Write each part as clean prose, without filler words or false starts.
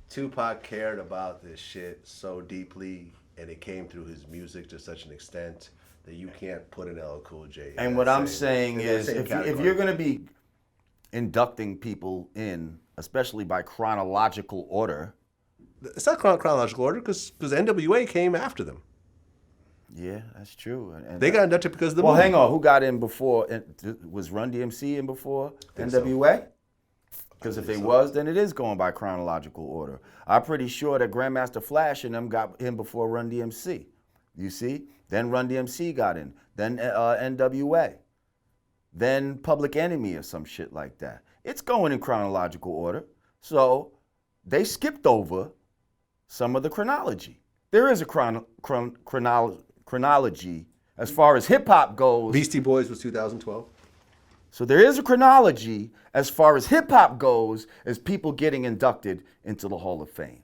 Tupac cared about this shit so deeply, and it came through his music to such an extent that you can't put an LL Cool J. And what I'm saying is, if you're going to be inducting people in, especially by chronological order. It's not chronological order because NWA came after them. Yeah, that's true. And they got inducted because of the movie. Well, hang on. Who got in before? Was Run DMC in before NWA? Because if they was, then it is going by chronological order. I'm pretty sure that Grandmaster Flash and them got in before Run DMC. You see? Then Run DMC got in. Then NWA. Then Public Enemy or some shit like that. It's going in chronological order. So they skipped over some of the chronology. There is a chronology as far as hip hop goes. Beastie Boys was 2012. So there is a chronology as far as hip hop goes as people getting inducted into the Hall of Fame.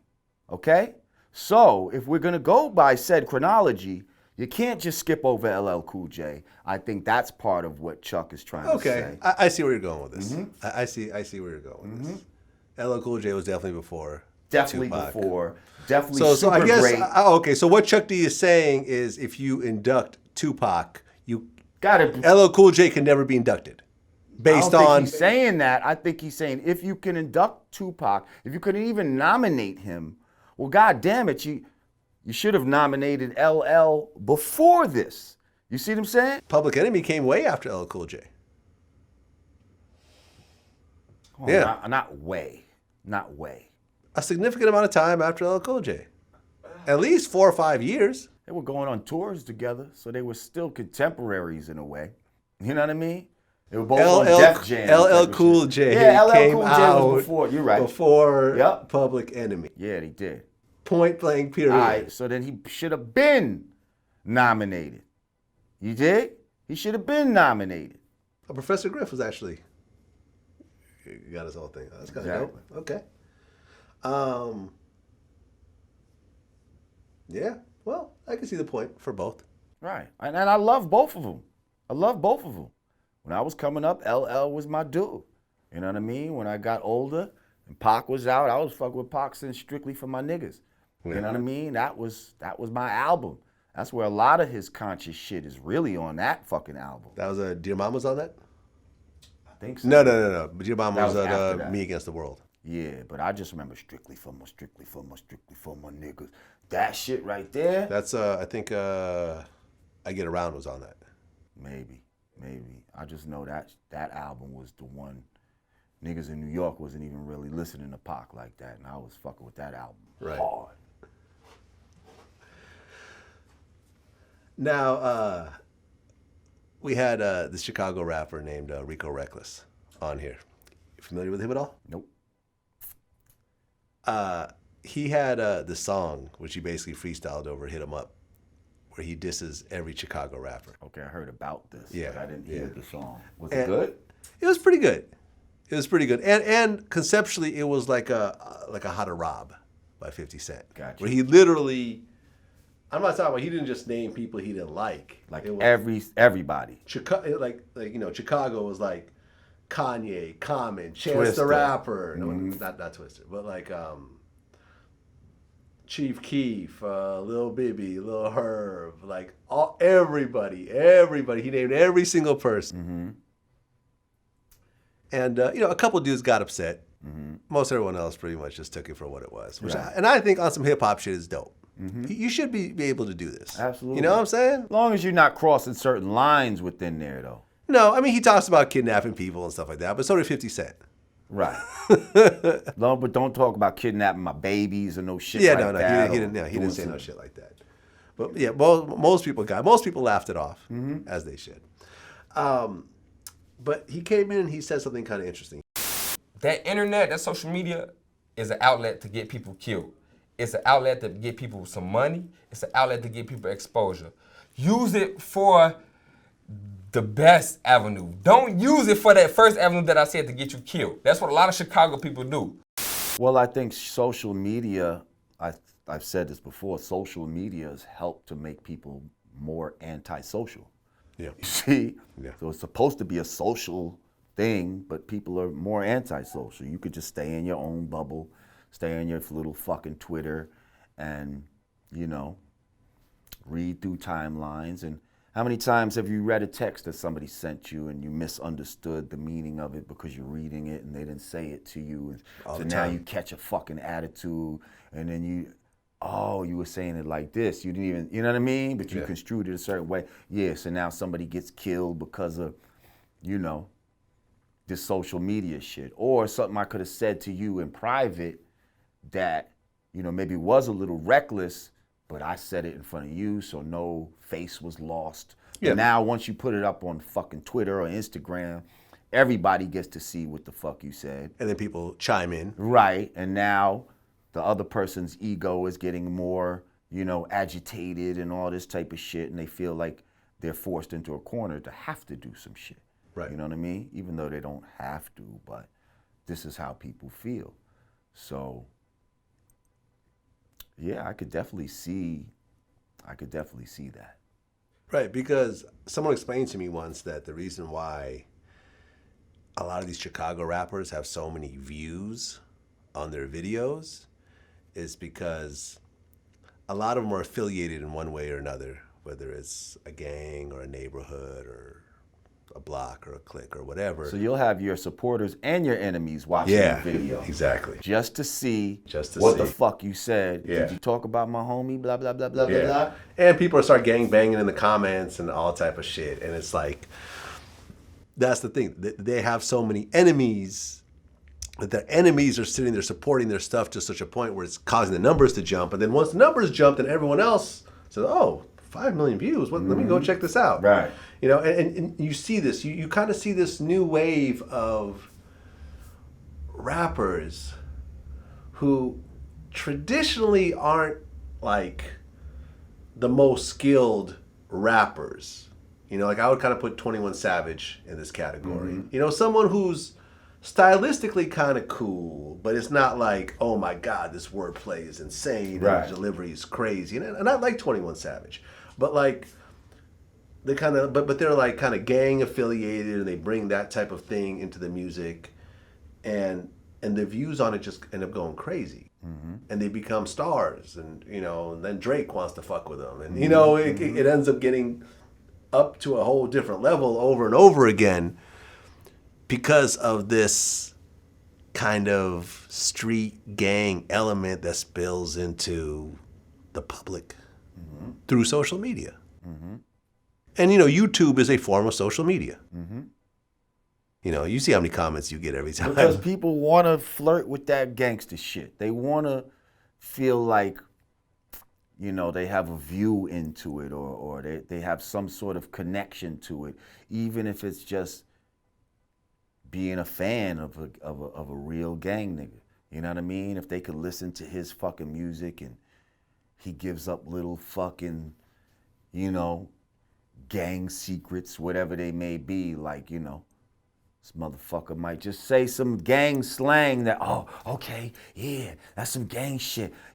Okay? So if we're going to go by said chronology, you can't just skip over LL Cool J. I think that's part of what Chuck is trying to say. Okay, I see where you're going with this. Mm-hmm. I see where you're going with this. LL Cool J was definitely before. Definitely Tupac. Before. Definitely so super I guess, great. Okay, so what Chuck D is saying is if you induct Tupac, you gotta. LL Cool J can never be inducted. Based I don't on. think he's saying that. I think he's saying if you can induct Tupac, if you couldn't even nominate him, well, God damn it, you should have nominated LL before this. You see what I'm saying? Public Enemy came way after LL Cool J. Oh, yeah. Not way. A significant amount of time after LL Cool J. At least 4 or 5 years. They were going on tours together, so they were still contemporaries in a way. You know what I mean? They were both on Def Jam. LL Cool J came out was before. You're right. Before Public Enemy. Yeah, he did. Point blank period. All right, so then he should have been nominated. You did? He should have been nominated. Professor Griff was actually got his whole thing. That's kind of dope. Okay. Yeah. Well, I can see the point for both. Right, and I love both of them. When I was coming up, LL was my dude. You know what I mean? When I got older and Pac was out, I was fucking with Pac since Strictly for My Niggas. You know what I mean? That was my album. That's where a lot of his conscious shit is really on that fucking album. That was Dear Mama's on that? I think so. No. Dear Mama was on Me Against the World. Yeah, but I just remember Strictly for My Niggas. That shit right there. That's I think I Get Around was on that. Maybe. I just know that album was the one. Niggas in New York wasn't even really listening to Pac like that, and I was fucking with that album hard. Now, we had this Chicago rapper named Rico Reckless on here. You familiar with him at all? Nope. He had the song, which he basically freestyled over Hit 'Em Up, where he disses every Chicago rapper. Okay, I heard about this, but I didn't hear the song. Was it good? It was pretty good. And conceptually, it was like a How to Rob by 50 Cent. Gotcha. Where he literally, I'm not talking about, he didn't just name people he didn't like. Like everybody. Chicago, Chicago was like Kanye, Common, Chance the Rapper. No, not Twister, but like Chief Keef, Lil Bibby, Lil Herb, like everybody. He named every single person. Mm-hmm. And a couple dudes got upset. Mm-hmm. Most everyone else pretty much just took it for what it was. I think on some hip hop shit is dope. Mm-hmm. You should be able to do this. Absolutely. You know what I'm saying? As long as you're not crossing certain lines within there, though. No, I mean, he talks about kidnapping people and stuff like that, but so did 50 Cent. Right. No, but don't talk about kidnapping my babies or no shit like that. Yeah, he didn't say no shit like that. But yeah, most people laughed it off, as they should. But he came in and he said something kind of interesting. That internet, that social media, is an outlet to get people killed. It's an outlet to get people some money. It's an outlet to get people exposure. Use it for the best avenue. Don't use it for that first avenue that I said to get you killed. That's what a lot of Chicago people do. Well, I think social media, I've said this before, social media has helped to make people more antisocial. Yeah. You see? Yeah. So it's supposed to be a social thing, but people are more antisocial. You could just stay in your own bubble, stay on your little fucking Twitter and, read through timelines. And how many times have you read a text that somebody sent you and you misunderstood the meaning of it because you're reading it and they didn't say it to you? And All so the now time. you catch a fucking attitude and then you were saying it like this. You didn't even, you know what I mean? But you Yeah. construed it a certain way. Yeah, so now somebody gets killed because of, this social media shit. Or something I could have said to you in private that, maybe was a little reckless, but I said it in front of you, so no face was lost. Yeah. And now once you put it up on fucking Twitter or Instagram, everybody gets to see what the fuck you said. And then people chime in. Right, and now the other person's ego is getting more, agitated and all this type of shit, and they feel like they're forced into a corner to have to do some shit. Right. You know what I mean? Even though they don't have to, but this is how people feel. So, yeah, I could definitely see that. Right, because someone explained to me once that the reason why a lot of these Chicago rappers have so many views on their videos is because a lot of them are affiliated in one way or another, whether it's a gang or a neighborhood or a block or a clique or whatever. So you'll have your supporters and your enemies watching Yeah, the video. exactly. Just to see what the fuck you said. Yeah. Did you talk about my homie? Blah, blah, blah, blah, blah, Yeah. blah. And people start gang banging in the comments and all type of shit. And it's like, that's the thing. They have so many enemies that their enemies are sitting there supporting their stuff to such a point where it's causing the numbers to jump. And then once the numbers jump, then everyone else says, oh, 5 million views. Let me go check this out. Right. And you see this. You kind of see this new wave of rappers who traditionally aren't like the most skilled rappers. Like I would kind of put 21 Savage in this category. Someone who's stylistically kind of cool, but it's not like, oh my God, this wordplay is insane, Right. and the delivery is crazy. And I like 21 Savage, but like they kind of, but they're like kind of gang affiliated, and they bring that type of thing into the music, and the views on it just end up going crazy, and they become stars, and and then Drake wants to fuck with them, and it ends up getting up to a whole different level over and over again because of this kind of street gang element that spills into the public through social media. And YouTube is a form of social media. You see how many comments you get every time. Because people want to flirt with that gangster shit. They want to feel like, they have a view into it, or they have some sort of connection to it, even if it's just being a fan of a real gang nigga. You know what I mean? If they could listen to his fucking music and he gives up little fucking, gang secrets, whatever they may be, like, this motherfucker might just say some gang slang that, oh, okay, yeah, that's some gang shit.